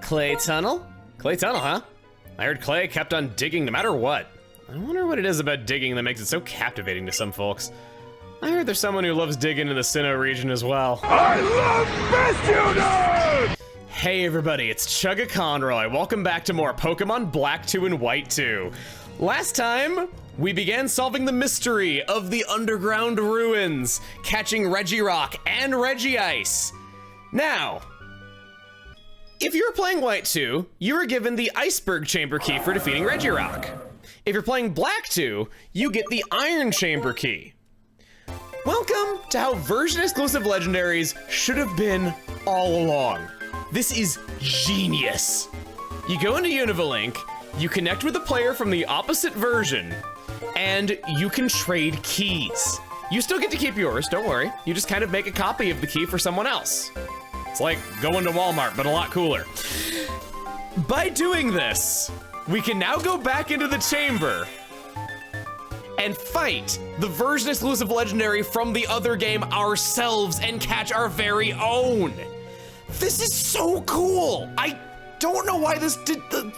clay tunnel? Clay tunnel, huh? I heard clay kept on digging no matter what. I wonder what it is about digging that makes it so captivating to some folks. I heard there's someone who loves digging in the Sinnoh region as well. I love best unit! Hey everybody, it's Chugga Conroy. Welcome back to more Pokemon Black 2 and White 2. Last time, we began solving the mystery of the underground ruins, catching Regirock and Regice. Now, if you're playing White 2, you are given the Iceberg Chamber Key for defeating Regirock. If you're playing Black 2, you get the Iron Chamber Key. Welcome to how version-exclusive legendaries should have been all along. This is genius. You go into Univalink, you connect with a player from the opposite version, and you can trade keys. You still get to keep yours, don't worry. You just kind of make a copy of the key for someone else. It's like going to Walmart, but a lot cooler. By doing this, we can now go back into the chamber and fight the version-exclusive legendary from the other game ourselves and catch our very own. This is so cool. I don't know why this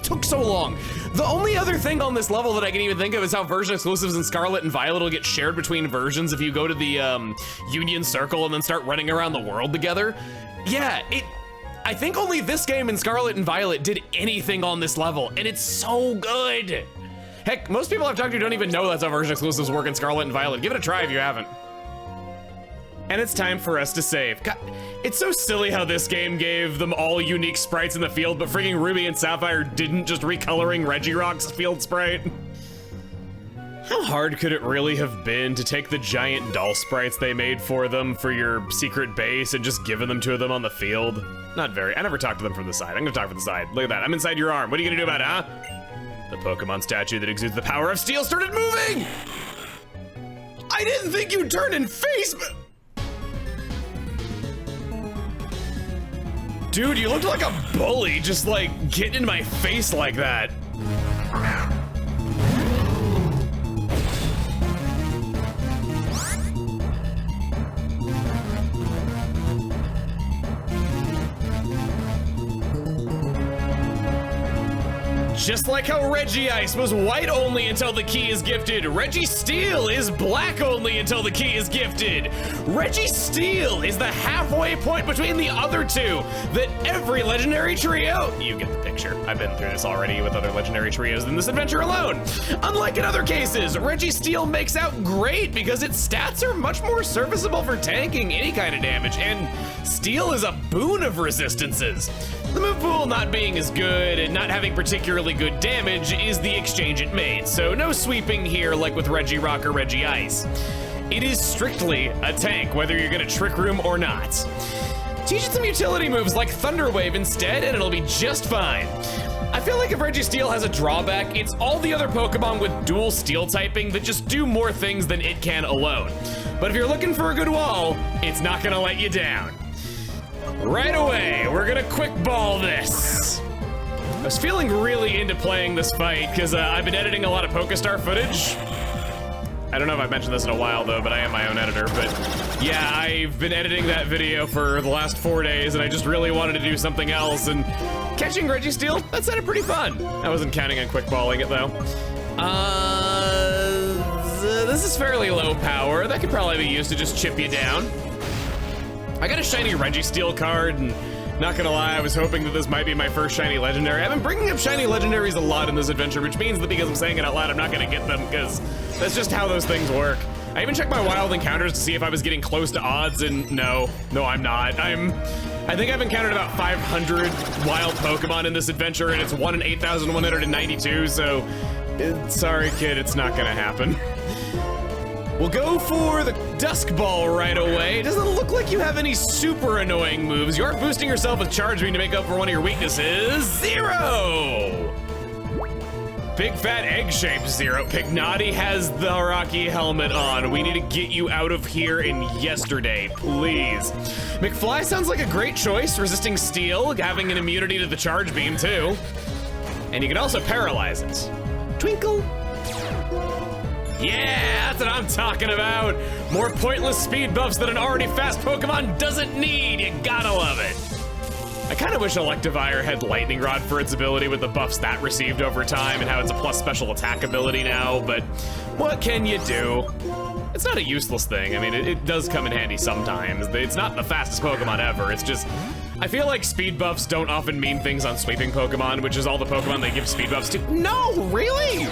took so long. The only other thing on this level that I can even think of is how version exclusives in Scarlet and Violet will get shared between versions if you go to the Union Circle and then start running around the world together. Yeah, I think only this game in Scarlet and Violet did anything on this level, and it's so good. Heck, most people I've talked to don't even know that's how version exclusives work in Scarlet and Violet. Give it a try if you haven't. And it's time for us to save. God, it's so silly how this game gave them all unique sprites in the field, but freaking Ruby and Sapphire didn't, just recoloring Regirock's field sprite. How hard could it really have been to take the giant doll sprites they made for them for your secret base and just giving them to them on the field? Not very. I never talked to them from the side. I'm gonna talk from the side. Look at that, I'm inside your arm. What are you gonna do about it, huh? The Pokemon statue that exudes the power of steel started moving! I didn't think you'd turn and face me! Dude, you looked like a bully, just like getting in my face like that. Just like how Regice was white only until the key is gifted, Registeel is black only until the key is gifted. Registeel is the halfway point between the other two that every legendary trio, you get the picture. I've been through this already with other legendary trios in this adventure alone. Unlike in other cases, Registeel makes out great because its stats are much more serviceable for tanking any kind of damage, and Steel is a boon of resistances. The move pool not being as good and not having particularly good damage is the exchange it made, so no sweeping here like with Regirock or Regice. It is strictly a tank, whether you're gonna Trick Room or not. Teach it some utility moves like Thunder Wave instead, and it'll be just fine. I feel like if Registeel has a drawback, it's all the other Pokemon with dual steel typing that just do more things than it can alone. But if you're looking for a good wall, it's not gonna let you down. Right away, we're gonna quick ball this. I was feeling really into playing this fight because I've been editing a lot of Pokestar footage. I don't know if I've mentioned this in a while though, but I am my own editor. But yeah, I've been editing that video for the last 4 days and I just really wanted to do something else, and catching Registeel, that sounded pretty fun. I wasn't counting on quick balling it though. This is fairly low power. That could probably be used to just chip you down. I got a shiny Registeel card, and not gonna lie, I was hoping that this might be my first shiny legendary. I've been bringing up shiny legendaries a lot in this adventure, which means that because I'm saying it out loud, I'm not gonna get them, because that's just how those things work. I even checked my wild encounters to see if I was getting close to odds, and no, I'm not. I think I've encountered about 500 wild Pokemon in this adventure, and it's 1 in 8,192, so sorry kid, it's not gonna happen. We'll go for the Dusk Ball right away. It doesn't look like you have any super annoying moves. You are boosting yourself with Charge Beam to make up for one of your weaknesses. Zero! Big fat egg-shaped Zero. Pignati has the Rocky helmet on. We need to get you out of here in yesterday, please. McFly sounds like a great choice, resisting steel, having an immunity to the Charge Beam too. And you can also paralyze it. Twinkle. Yeah, that's what I'm talking about. More pointless speed buffs that an already fast Pokemon doesn't need. You gotta love it. I kind of wish Electivire had Lightning Rod for its ability with the buffs that received over time and how it's a plus special attack ability now, but what can you do? It's not a useless thing. I mean, it does come in handy sometimes. It's not the fastest Pokemon ever. It's just, I feel like speed buffs don't often mean things on sweeping Pokemon, which is all the Pokemon they give speed buffs to. No, really?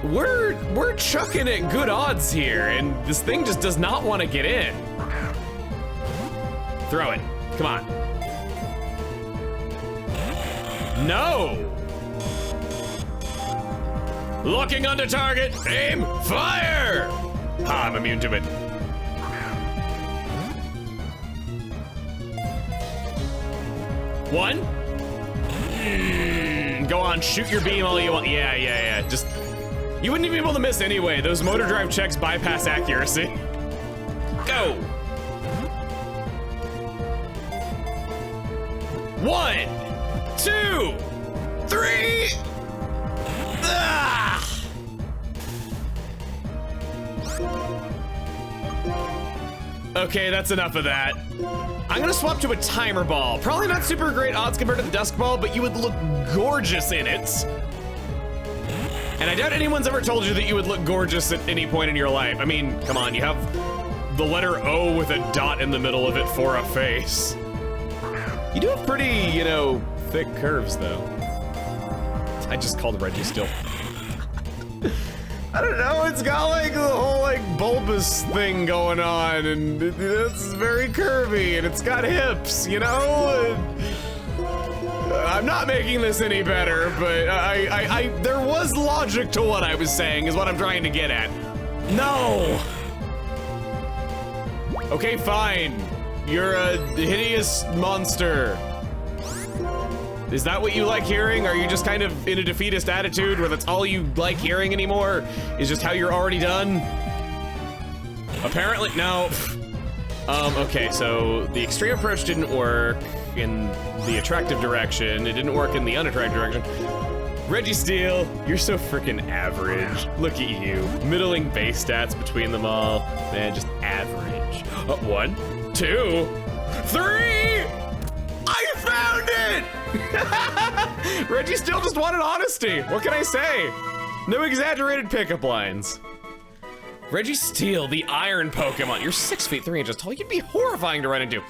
We're chucking at good odds here, and this thing just does not want to get in. Throw it. Come on. No! Looking under target, aim, fire! Ha, I'm immune to it. One. Go on, shoot your beam all you want. Yeah. Just, you wouldn't even be able to miss anyway. Those motor drive checks bypass accuracy. Go. 1, 2, 3. Ah! Okay, that's enough of that. I'm gonna swap to a timer ball. Probably not super great odds compared to the Dusk Ball, but you would look gorgeous in it. And I doubt anyone's ever told you that you would look gorgeous at any point in your life. I mean, come on, you have the letter O with a dot in the middle of it for a face. You do have pretty, you know, thick curves, though. I just called Registeel. I don't know, it's got like the whole like bulbous thing going on, and it's very curvy, and it's got hips, you know? I'm not making this any better, but there was logic to what I was saying, is what I'm trying to get at. No! Okay, fine. You're a hideous monster. Is that what you like hearing? Are you just kind of in a defeatist attitude where that's all you like hearing anymore? Is just how you're already done? Apparently, no. Okay, so the extreme approach didn't work in the attractive direction. It didn't work in the unattractive direction. Registeel, you're so freaking average. Look at you. Middling base stats between them all. Man, just average. 1, 2, 3! I found it! Registeel just wanted honesty. What can I say? No exaggerated pickup lines. Registeel, the iron Pokemon. You're 6 feet 3 inches tall. You'd be horrifying to run into.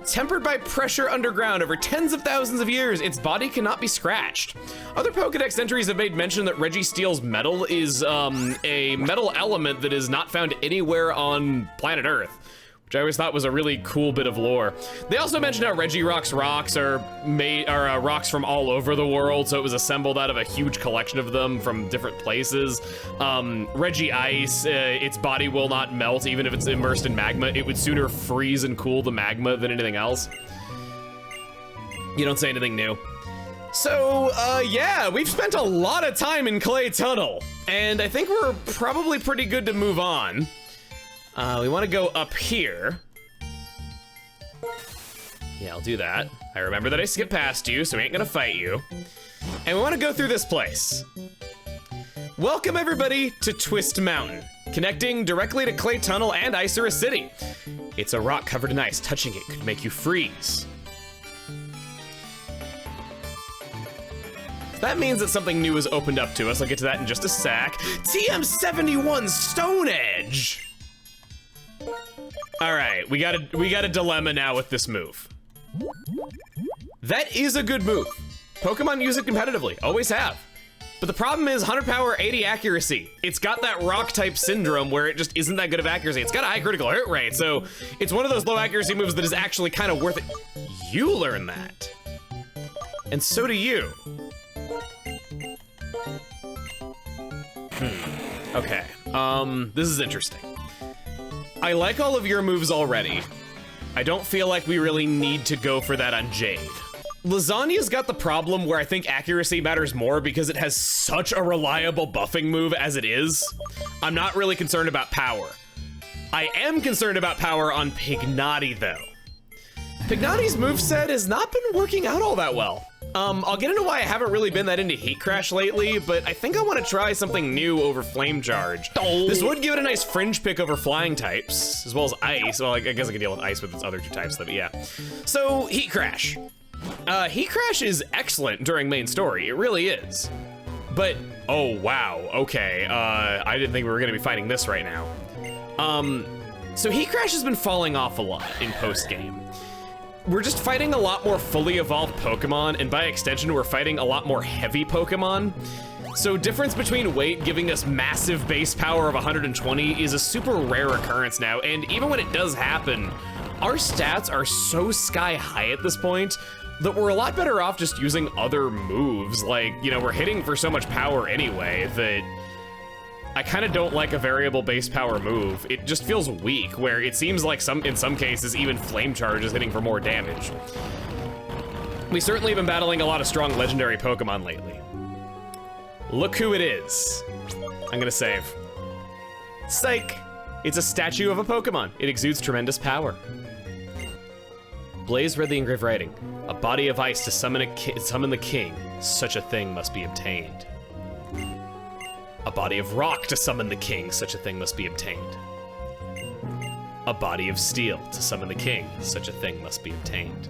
Tempered by pressure underground over tens of thousands of years, its body cannot be scratched. Other Pokedex entries have made mention that Registeel's metal is a metal element that is not found anywhere on planet Earth, which I always thought was a really cool bit of lore. They also mentioned how Regirock's rocks are rocks from all over the world, so it was assembled out of a huge collection of them from different places. Regiice, its body will not melt even if it's immersed in magma. It would sooner freeze and cool the magma than anything else. You don't say anything new. So, yeah, we've spent a lot of time in Clay Tunnel, and I think we're probably pretty good to move on. We want to go up here. Yeah, I'll do that. I remember that I skipped past you, so we ain't gonna fight you. And we want to go through this place. Welcome everybody to Twist Mountain, connecting directly to Clay Tunnel and Icera City. It's a rock covered in ice. Touching it could make you freeze. That means that something new has opened up to us. I'll get to that in just a sec. TM71 Stone Edge. All right, we got a dilemma now with this move. That is a good move. Pokemon use it competitively, always have. But the problem is 100 power, 80 accuracy. It's got that rock type syndrome where it just isn't that good of accuracy. It's got a high critical hit rate, so it's one of those low accuracy moves that is actually kind of worth it. You learn that. And so do you. Okay, this is interesting. I like all of your moves already. I don't feel like we really need to go for that on Jade. Lasagna's got the problem where I think accuracy matters more because it has such a reliable buffing move as it is. I'm not really concerned about power. I am concerned about power on Pignati though. Pignati's moveset has not been working out all that well. I'll get into why I haven't really been that into Heat Crash lately, but I think I want to try something new over Flame Charge. This would give it a nice fringe pick over flying types, as well as ice. Well, I guess I could deal with ice with its other two types, but yeah. So, Heat Crash. Heat Crash is excellent during main story, it really is. But, oh wow, okay, I didn't think we were gonna be fighting this right now. So Heat Crash has been falling off a lot in post-game. We're just fighting a lot more fully evolved Pokemon, and by extension, we're fighting a lot more heavy Pokemon. So difference between weight giving us massive base power of 120 is a super rare occurrence now, and even when it does happen, our stats are so sky high at this point that we're a lot better off just using other moves. Like, you know, we're hitting for so much power anyway that I kind of don't like a variable base power move. It just feels weak, where it seems like in some cases, even Flame Charge is hitting for more damage. We certainly have been battling a lot of strong legendary Pokemon lately. Look who it is. I'm gonna save. Psych! It's a statue of a Pokemon. It exudes tremendous power. Blaze read the engraved writing. A body of ice to summon the king. Such a thing must be obtained. A body of rock to summon the king, such a thing must be obtained. A body of steel to summon the king, such a thing must be obtained.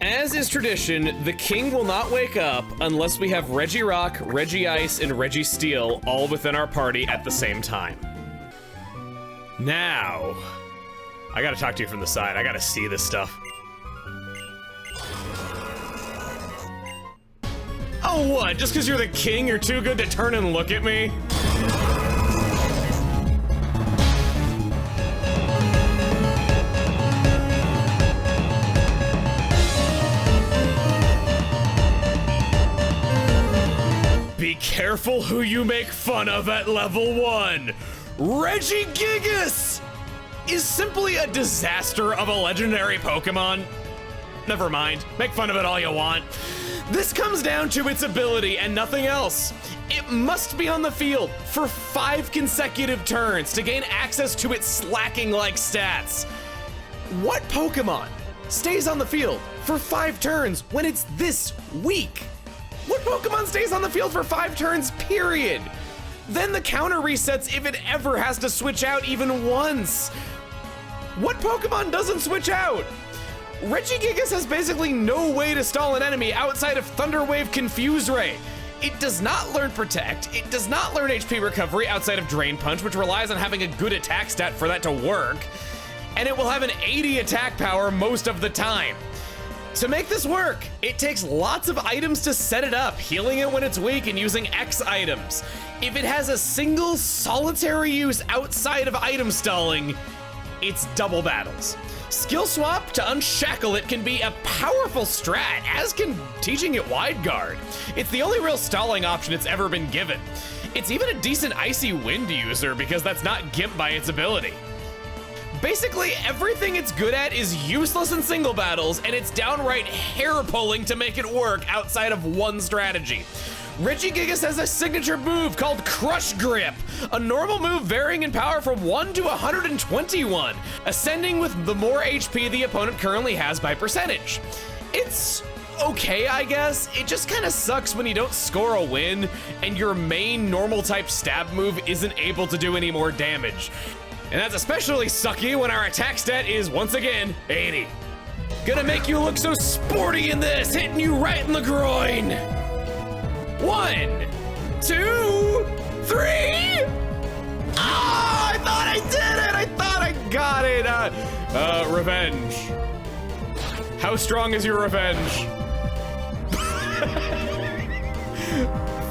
As is tradition, the king will not wake up unless we have Regirock, Regiice, and Registeel all within our party at the same time. Now, I gotta talk to you from the side. I gotta see this stuff. Oh, what? Just because you're the king, you're too good to turn and look at me? Be careful who you make fun of at level 1. Regigigas is simply a disaster of a legendary Pokemon. Never mind, make fun of it all you want. This comes down to its ability and nothing else. It must be on the field for 5 consecutive turns to gain access to its slacking-like stats. What Pokemon stays on the field for 5 turns when it's this weak? What Pokemon stays on the field for 5 turns, period? Then the counter resets if it ever has to switch out even once. What Pokemon doesn't switch out? Regigigas has basically no way to stall an enemy outside of Thunder Wave Confuse Ray. It does not learn Protect, it does not learn HP Recovery outside of Drain Punch, which relies on having a good attack stat for that to work, and it will have an 80 attack power most of the time. To make this work, it takes lots of items to set it up, healing it when it's weak and using X items. If it has a single solitary use outside of item stalling, it's double battles. Skill swap to unshackle it can be a powerful strat, as can teaching it Wide Guard. It's the only real stalling option it's ever been given. It's even a decent Icy Wind user because that's not gimped by its ability. Basically, everything it's good at is useless in single battles, and it's downright hair-pulling to make it work outside of one strategy. Regigigas has a signature move called Crush Grip, a normal move varying in power from 1 to 121, ascending with the more HP the opponent currently has by percentage. It's okay, I guess. It just kind of sucks when you don't score a win and your main normal type stab move isn't able to do any more damage. And that's especially sucky when our attack stat is, once again, 80. Gonna make you look so sporty in this, hitting you right in the groin. 1, 2, 3! Ah, I thought I did it! I thought I got it! Revenge. How strong is your revenge?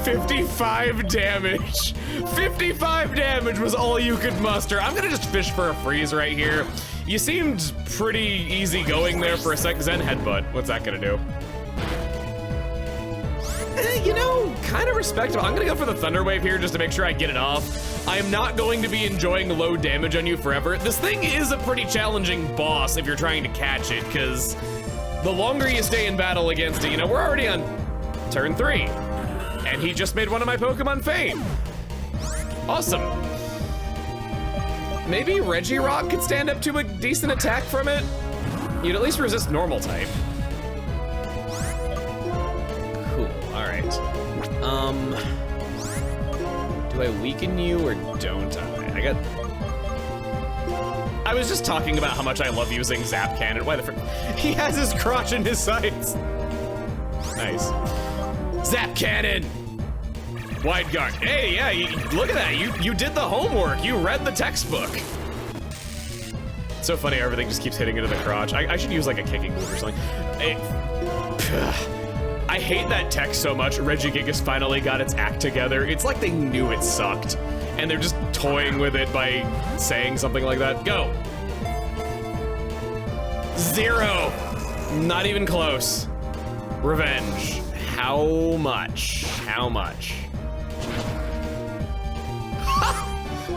55 damage. 55 damage was all you could muster. I'm gonna just fish for a freeze right here. You seemed pretty easy going there for a sec. Zen Headbutt, what's that gonna do? You know, kind of respectable. I'm gonna go for the Thunder Wave here just to make sure I get it off. I am not going to be enjoying low damage on you forever. This thing is a pretty challenging boss if you're trying to catch it, because the longer you stay in battle against it, you know, we're already on turn 3, and he just made one of my Pokemon faint. Awesome. Maybe Regirock could stand up to a decent attack from it? You'd at least resist normal type. Cool, all right. Do I weaken you or don't I? I was just talking about how much I love using Zap Cannon. Why the frick? He has his crotch in his sights. Nice. Zap Cannon! Wide guard. Hey, yeah, look at that. You did the homework. You read the textbook. It's so funny how everything just keeps hitting into the crotch. I should use like a kicking move or something. I hate that text so much. Regigigas finally got its act together. It's like they knew it sucked, and they're just toying with it by saying something like that. Go. 0. Not even close. Revenge. How much? How much?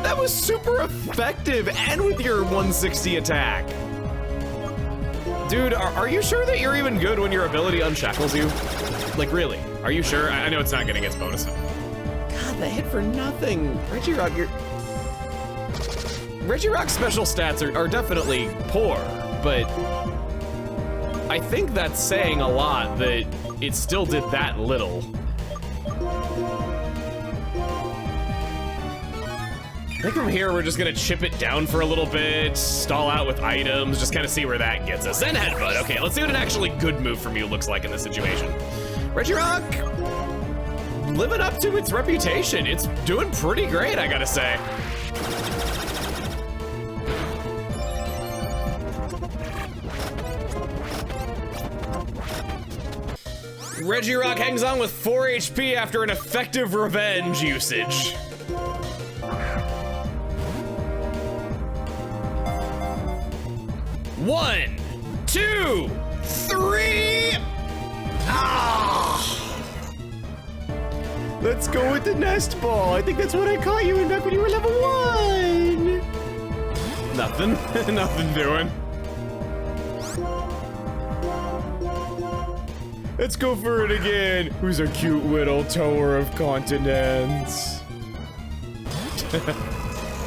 That was super effective, and with your 160 attack. Dude, are you sure that you're even good when your ability unshackles you? Like, really? Are you sure? I know it's not getting its bonus. God, that hit for nothing. Regirock's special stats are definitely poor, but I think that's saying a lot that it still did that little. I think from here, we're just gonna chip it down for a little bit, stall out with items, just kind of see where that gets us. Then headbutt. Okay, let's see what an actually good move from you looks like in this situation. Regirock, living up to its reputation. It's doing pretty great, I gotta say. Regirock hangs on with 4 HP after an effective revenge usage. One, 2, 3. Ah! Let's go with the nest ball. I think that's what I caught you in back when you were level 1. Nothing. Nothing doing. Let's go for it again. Who's a cute little tower of continents?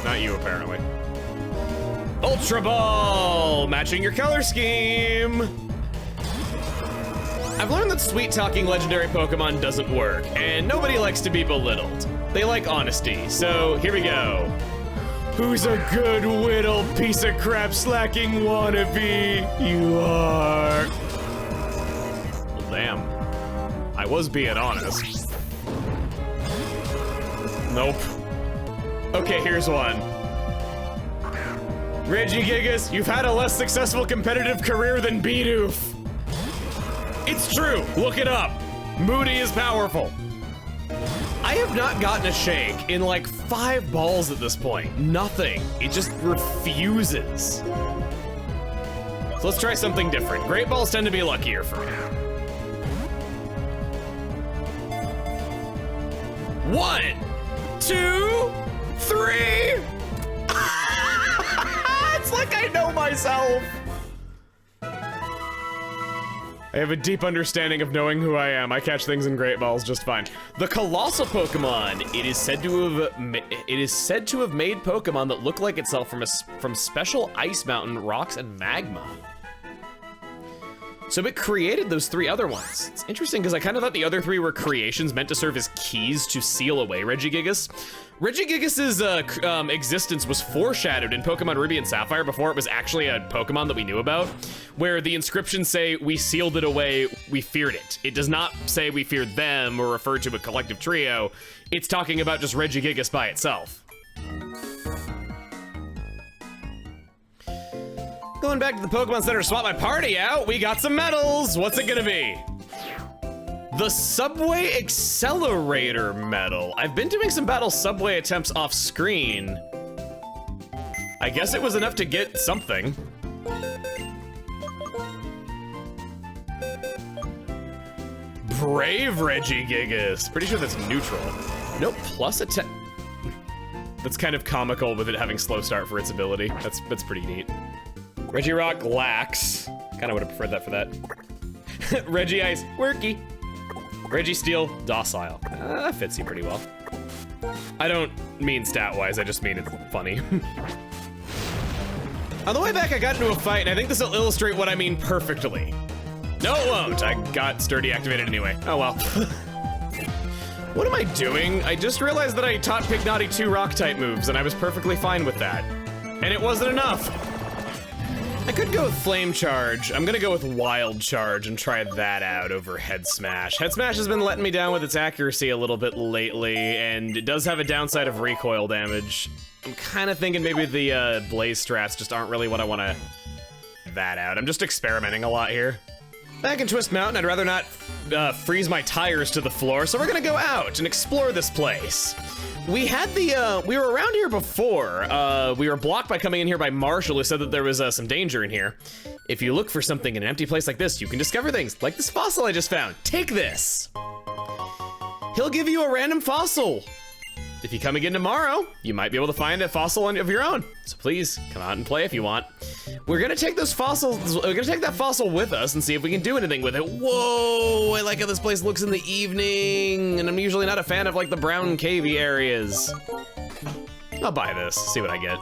Not you, apparently. Ultra Ball! Matching your color scheme! I've learned that sweet-talking legendary Pokemon doesn't work, and nobody likes to be belittled. They like honesty, so here we go. Who's a good whittle piece of crap slacking wannabe? You are. Well, damn. I was being honest. Nope. Okay, here's one. Regigigas, you've had a less successful competitive career than Bidoof. It's true, look it up. Moody is powerful. I have not gotten a shake in like 5 balls at this point. Nothing, it just refuses. So let's try something different. Great balls tend to be luckier for me. 1, 2, 3. It's like I know myself. I have a deep understanding of knowing who I am. I catch things in great balls just fine. The colossal Pokemon. It is said to have made Pokemon that look like itself from special ice mountain rocks and magma. So it created those 3 other ones. It's interesting because I kind of thought the other 3 were creations meant to serve as keys to seal away Regigigas. Regigigas's existence was foreshadowed in Pokemon Ruby and Sapphire before it was actually a Pokemon that we knew about, where the inscriptions say, "We sealed it away, we feared it." It does not say we feared them or refer to a collective trio. It's talking about just Regigigas by itself. Going back to the Pokemon Center to swap my party out, we got some medals. What's it gonna be? The Subway Accelerator medal. I've been doing some battle subway attempts off screen. I guess it was enough to get something. Brave Regigigas. Pretty sure that's neutral. Nope, plus attack. That's kind of comical with it having slow start for its ability. That's pretty neat. Regirock lax. Kind of would have preferred that for that. Regice, worky. Registeel, docile. That fits you pretty well. I don't mean stat-wise, I just mean it's funny. On the way back, I got into a fight, and I think this will illustrate what I mean perfectly. No, it won't. I got sturdy activated anyway. Oh well. What am I doing? I just realized that I taught Pignati 2 rock-type moves, and I was perfectly fine with that. And it wasn't enough. I could go with Flame Charge. I'm gonna go with Wild Charge and try that out over Head Smash. Head Smash has been letting me down with its accuracy a little bit lately, and it does have a downside of recoil damage. I'm kind of thinking maybe the Blaze strats just aren't really what I want to that out. I'm just experimenting a lot here. Back in Twist Mountain, I'd rather not freeze my tires to the floor, so we're gonna go out and explore this place. We had we were around here before. We were blocked by coming in here by Marshall, who said that there was some danger in here. If you look for something in an empty place like this, you can discover things, like this fossil I just found. Take this. He'll give you a random fossil. If you come again tomorrow, you might be able to find a fossil of your own. So please, come out and play if you want. We're gonna take those fossils, we're gonna take that fossil with us and see if we can do anything with it. Whoa, I like how this place looks in the evening, and I'm usually not a fan of like the brown cavey areas. I'll buy this, see what I get.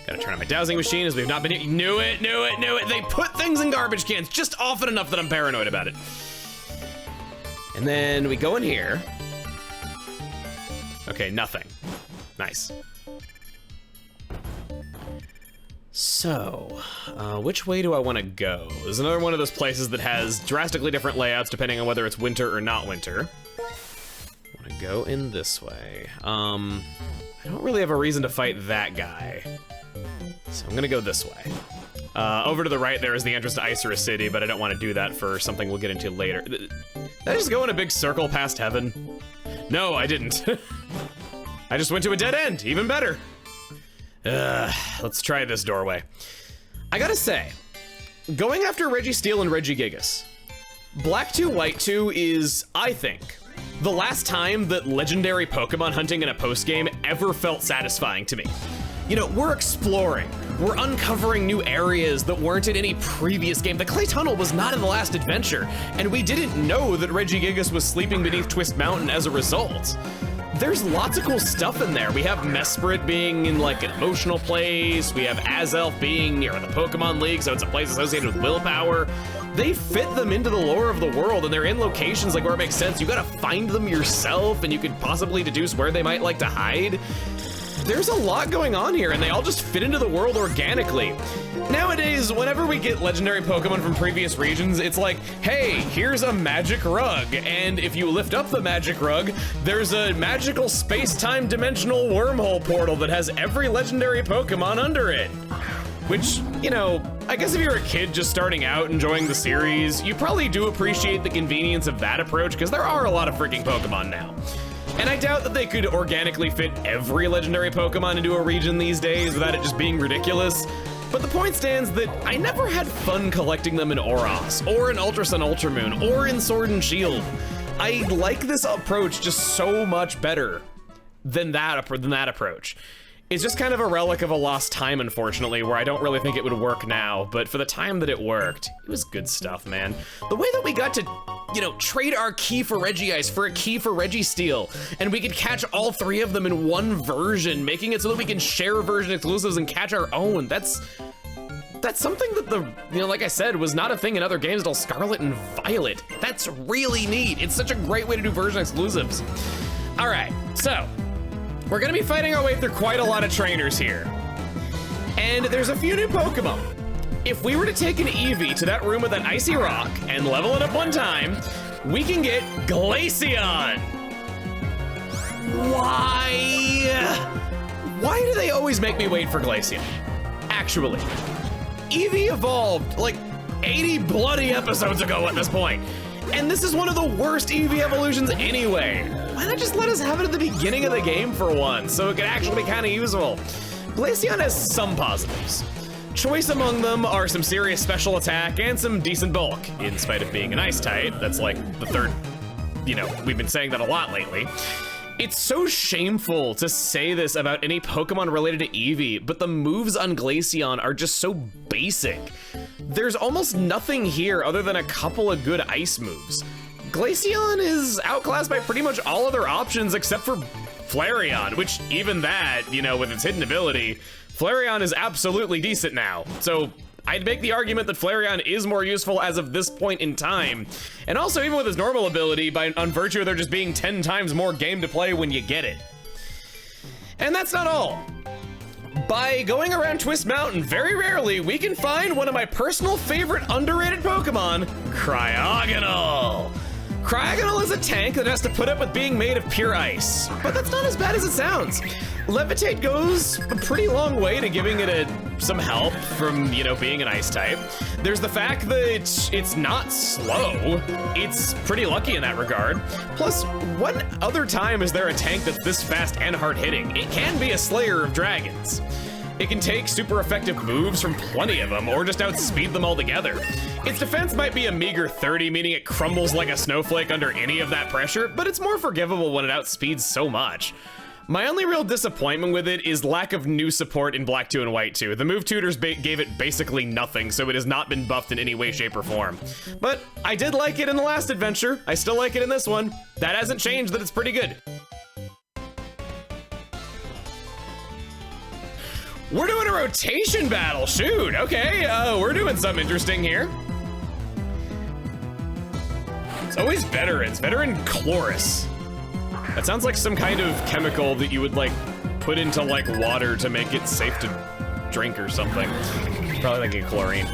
Gotta turn on my dowsing machine as we've not been, knew it. They put things in garbage cans just often enough that I'm paranoid about it. And then we go in here. Okay, nothing. Nice. So, which way do I want to go? There's another one of those places that has drastically different layouts depending on whether it's winter or not winter. I want to go in this way. I don't really have a reason to fight that guy. So I'm gonna go this way. Over to the right there is the entrance to Isera City, but I don't want to do that for something we'll get into later. Did I just go in a big circle past heaven? No, I didn't. I just went to a dead end, even better. Let's try this doorway. I gotta say, going after Registeel and Regigigas, Black 2, White 2 is, I think, the last time that legendary Pokemon hunting in a post-game ever felt satisfying to me. You know, we're exploring, we're uncovering new areas that weren't in any previous game. The Clay Tunnel was not in the last adventure, and we didn't know that Regigigas was sleeping beneath Twist Mountain as a result. There's lots of cool stuff in there. We have Mesprit being in like an emotional place, we have Azelf being near the Pokemon League, so it's a place associated with willpower. They fit them into the lore of the world, and they're in locations like where it makes sense. You gotta find them yourself, and you could possibly deduce where they might like to hide. There's a lot going on here, and they all just fit into the world organically. Nowadays, whenever we get legendary Pokemon from previous regions, it's like, hey, here's a magic rug, and if you lift up the magic rug, there's a magical space-time dimensional wormhole portal that has every legendary Pokemon under it. Which, you know, I guess if you're a kid just starting out enjoying the series, you probably do appreciate the convenience of that approach, because there are a lot of freaking Pokemon now. And I doubt that they could organically fit every legendary Pokemon into a region these days without it just being ridiculous. But the point stands that I never had fun collecting them in Oros, or in Ultra Sun Ultra Moon, or in Sword and Shield. I like this approach just so much better than that approach. It's just kind of a relic of a lost time, unfortunately, where I don't really think it would work now, but for the time that it worked, it was good stuff, man. The way that we got to, you know, trade our key for Regigigas for a key for Registeel, and we could catch all three of them in one version, making it so that we can share version exclusives and catch our own. That's something that you know, like I said, was not a thing in other games until Scarlet and Violet. That's really neat. It's such a great way to do version exclusives. All right, so we're gonna be fighting our way through quite a lot of trainers here. And there's a few new Pokemon. If we were to take an Eevee to that room with that icy rock and level it up one time, we can get Glaceon. Why do they always make me wait for Glaceon? Actually, Eevee evolved like 80 bloody episodes ago at this point. And this is one of the worst Eevee evolutions anyway. Why not just let us have it at the beginning of the game for once, so it could actually be kind of useful? Glaceon has some positives. Choice among them are some serious special attack and some decent bulk, in spite of being an ice type. That's like the third, you know, we've been saying that a lot lately. It's so shameful to say this about any Pokemon related to Eevee, but the moves on Glaceon are just so basic. There's almost nothing here other than a couple of good ice moves. Glaceon is outclassed by pretty much all other options except for Flareon, which even that, you know, with its hidden ability, Flareon is absolutely decent now. So I'd make the argument that Flareon is more useful as of this point in time. And also, even with his normal ability, on virtue of there just being 10 times more game to play when you get it. And that's not all. By going around Twist Mountain, very rarely, we can find one of my personal favorite underrated Pokemon, Cryogonal. Cryogonal is a tank that has to put up with being made of pure ice, but that's not as bad as it sounds. Levitate goes a pretty long way to giving it some help from, you know, being an ice type. There's the fact that it's not slow. It's pretty lucky in that regard. Plus, what other time is there a tank that's this fast and hard hitting? It can be a slayer of dragons. It can take super effective moves from plenty of them, or just outspeed them altogether. Its defense might be a meager 30, meaning it crumbles like a snowflake under any of that pressure, but it's more forgivable when it outspeeds so much. My only real disappointment with it is lack of new support in Black 2 and White 2. The move tutors gave it basically nothing, so it has not been buffed in any way, shape, or form. But I did like it in the last adventure. I still like it in this one. That hasn't changed, that it's pretty good. We're doing a rotation battle, shoot, okay. We're doing something interesting here. It's always veterans, veteran chloris. That sounds like some kind of chemical that you would like put into like water to make it safe to drink or something. Probably thinking chlorine.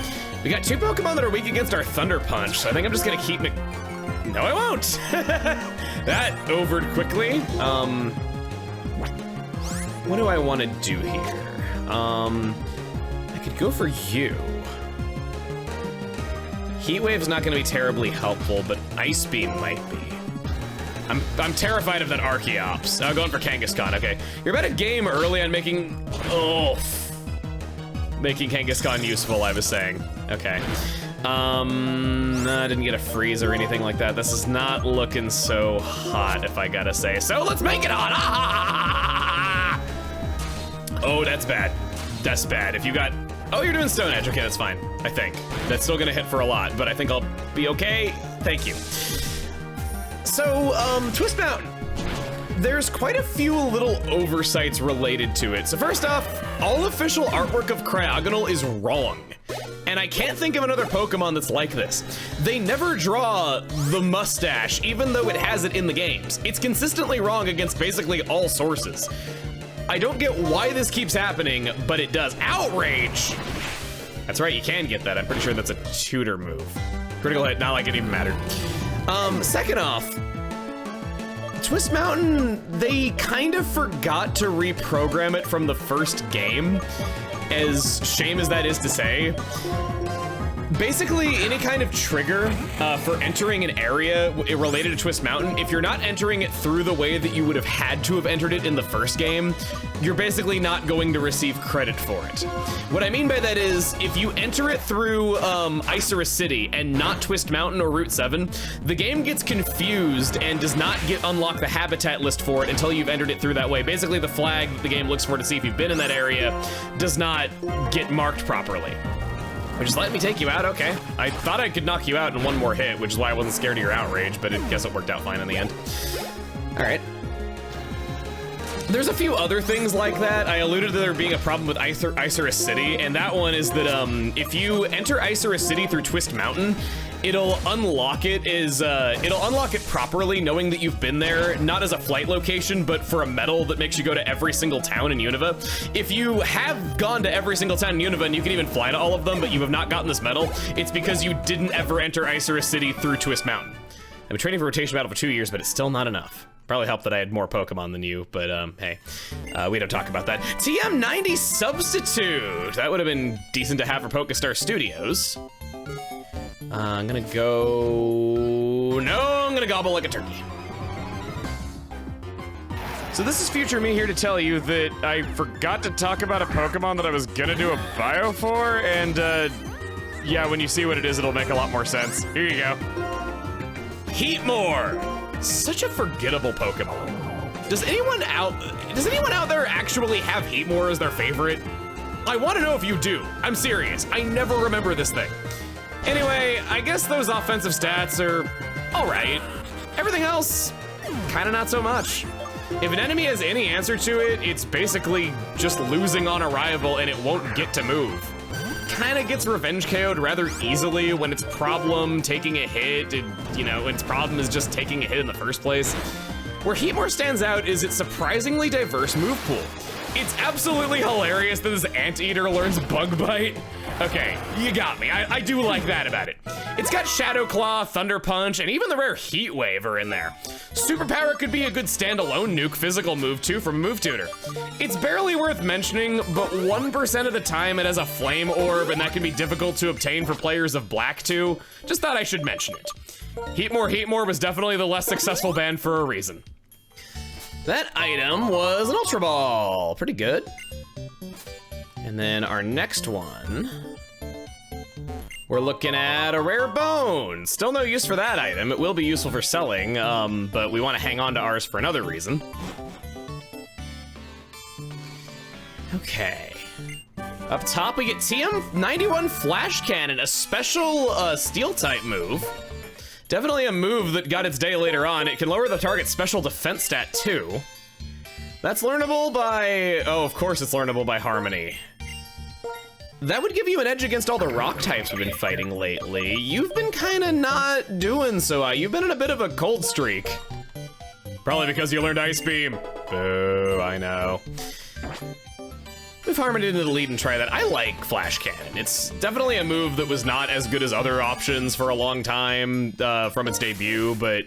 We got 2 Pokemon that are weak against our Thunder Punch, so I think I'm just gonna keep it. No, I won't. That overed quickly. What do I want to do here? I could go for you. Heat Wave's not gonna be terribly helpful, but Ice Beam might be. I'm terrified of that Archeops. Going for Kangaskhan, okay. You're about a game early on making Kangaskhan useful, I was saying. Okay. I didn't get a freeze or anything like that. This is not looking so hot, if I gotta say. So let's make it hot! Ah! Oh, that's bad. That's bad. If you got, oh, you're doing Stone Edge. Okay, that's fine, I think. That's still gonna hit for a lot, but I think I'll be okay. Thank you. So, Twist Mountain. There's quite a few little oversights related to it. So first off, all official artwork of Cryogonal is wrong. And I can't think of another Pokemon that's like this. They never draw the mustache, even though it has it in the games. It's consistently wrong against basically all sources. I don't get why this keeps happening, but it does. Outrage! That's right, you can get that. I'm pretty sure that's a tutor move. Critical hit, not like it even mattered. Second off, Twist Mountain, they kind of forgot to reprogram it from the first game, as shame as that is to say. Basically, any kind of trigger for entering an area related to Twist Mountain, if you're not entering it through the way that you would have had to have entered it in the first game, you're basically not going to receive credit for it. What I mean by that is, if you enter it through Isurus City and not Twist Mountain or Route 7, the game gets confused and does not unlock the habitat list for it until you've entered it through that way. Basically, the flag the game looks for to see if you've been in that area does not get marked properly. Which is letting me take you out, okay. I thought I could knock you out in one more hit, which is why I wasn't scared of your outrage, but I guess it worked out fine in the end. All right. There's a few other things like that. I alluded to there being a problem with Isurus City, and that one is that if you enter Isurus City through Twist Mountain, it'll unlock it properly, knowing that you've been there, not as a flight location, but for a medal that makes you go to every single town in Unova. If you have gone to every single town in Unova, and you can even fly to all of them, but you have not gotten this medal, it's because you didn't ever enter Isurus City through Twist Mountain. I've been training for Rotation Battle for 2 years, but it's still not enough. Probably helped that I had more Pokemon than you, but hey, we don't talk about that. TM90 Substitute! That would have been decent to have for Pokestar Studios. I'm gonna go... No, I'm gonna gobble like a turkey. So this is future me here to tell you that I forgot to talk about a Pokemon that I was gonna do a bio for, and yeah, when you see what it is, it'll make a lot more sense. Here you go. Heatmor! Such a forgettable Pokemon. Does anyone out there actually have Heatmor as their favorite? I want to know if you do. I'm serious. I never remember this thing. Anyway, I guess those offensive stats are all right. Everything else, kind of not so much. If an enemy has any answer to it, it's basically just losing on arrival and it won't get to move. Kinda gets revenge KO'd rather easily when its problem taking a hit, and, you know, when its problem is just taking a hit in the first place. Where Heatmor stands out is its surprisingly diverse move pool. It's absolutely hilarious that this Anteater learns Bug Bite. Okay, you got me. I do like that about it. It's got Shadow Claw, Thunder Punch, and even the rare Heat Wave are in there. Superpower could be a good standalone nuke physical move too from Move Tutor. It's barely worth mentioning, but 1% of the time it has a Flame Orb, and that can be difficult to obtain for players of Black too. Just thought I should mention it. Heatmor was definitely the less successful band for a reason. That item was an Ultra Ball. Pretty good. And then our next one, we're looking at a Rare Bone. Still no use for that item. It will be useful for selling, but we want to hang on to ours for another reason. Okay. Up top, we get TM91 Flash Cannon, a special steel type move. Definitely a move that got its day later on. It can lower the target's special defense stat too. That's learnable by, oh, of course it's learnable by Harmony. That would give you an edge against all the rock types we've been fighting lately. You've been kinda not doing so well. You've been in a bit of a cold streak. Probably because you learned Ice Beam. Boo, I know. Move Harmony into the lead and try that. I like Flash Cannon. It's definitely a move that was not as good as other options for a long time from its debut, but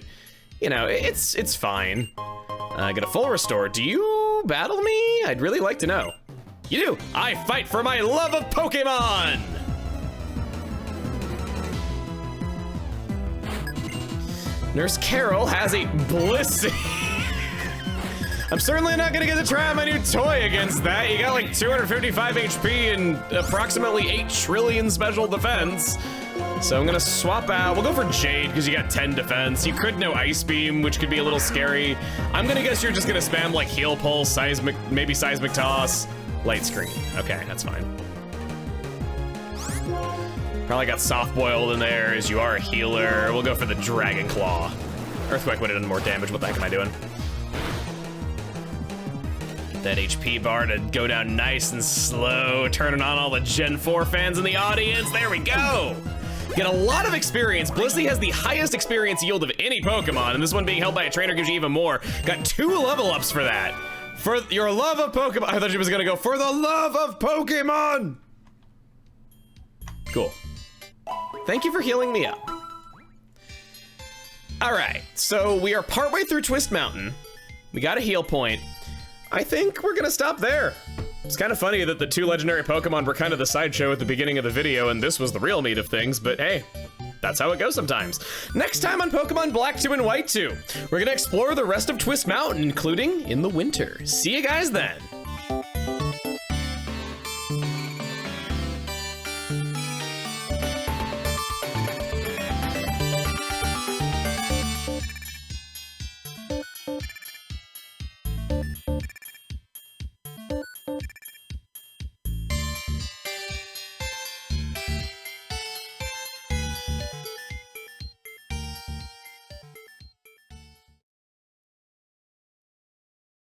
you know, it's fine. Get a full restore. Do you battle me? I'd really like to know. You do. I fight for my love of Pokemon. Nurse Carol has a Blissey. I'm certainly not gonna get to try out my new toy against that. You got like 255 HP and approximately 8 trillion special defense. So I'm gonna swap out. We'll go for Jade because you got 10 defense. You could know Ice Beam, which could be a little scary. I'm gonna guess you're just gonna spam like Heal Pulse, Seismic, maybe Seismic Toss, Light Screen. Okay, that's fine. Probably got Soft Boiled in there as you are a healer. We'll go for the Dragon Claw. Earthquake would have done more damage. What the heck am I doing? That HP bar to go down nice and slow, turning on all the Gen 4 fans in the audience. There we go. Get a lot of experience. Blissey has the highest experience yield of any Pokemon, and this one being held by a trainer gives you even more. Got 2 level ups for that. For your love of Pokemon. I thought she was gonna go for the love of Pokemon. Cool. Thank you for healing me up. All right, so we are partway through Twist Mountain. We got a heal point. I think we're gonna stop there. It's kind of funny that the 2 legendary Pokemon were kind of the sideshow at the beginning of the video and this was the real meat of things, but hey, that's how it goes sometimes. Next time on Pokemon Black 2 and White 2, we're gonna explore the rest of Twist Mountain, including in the winter. See you guys then.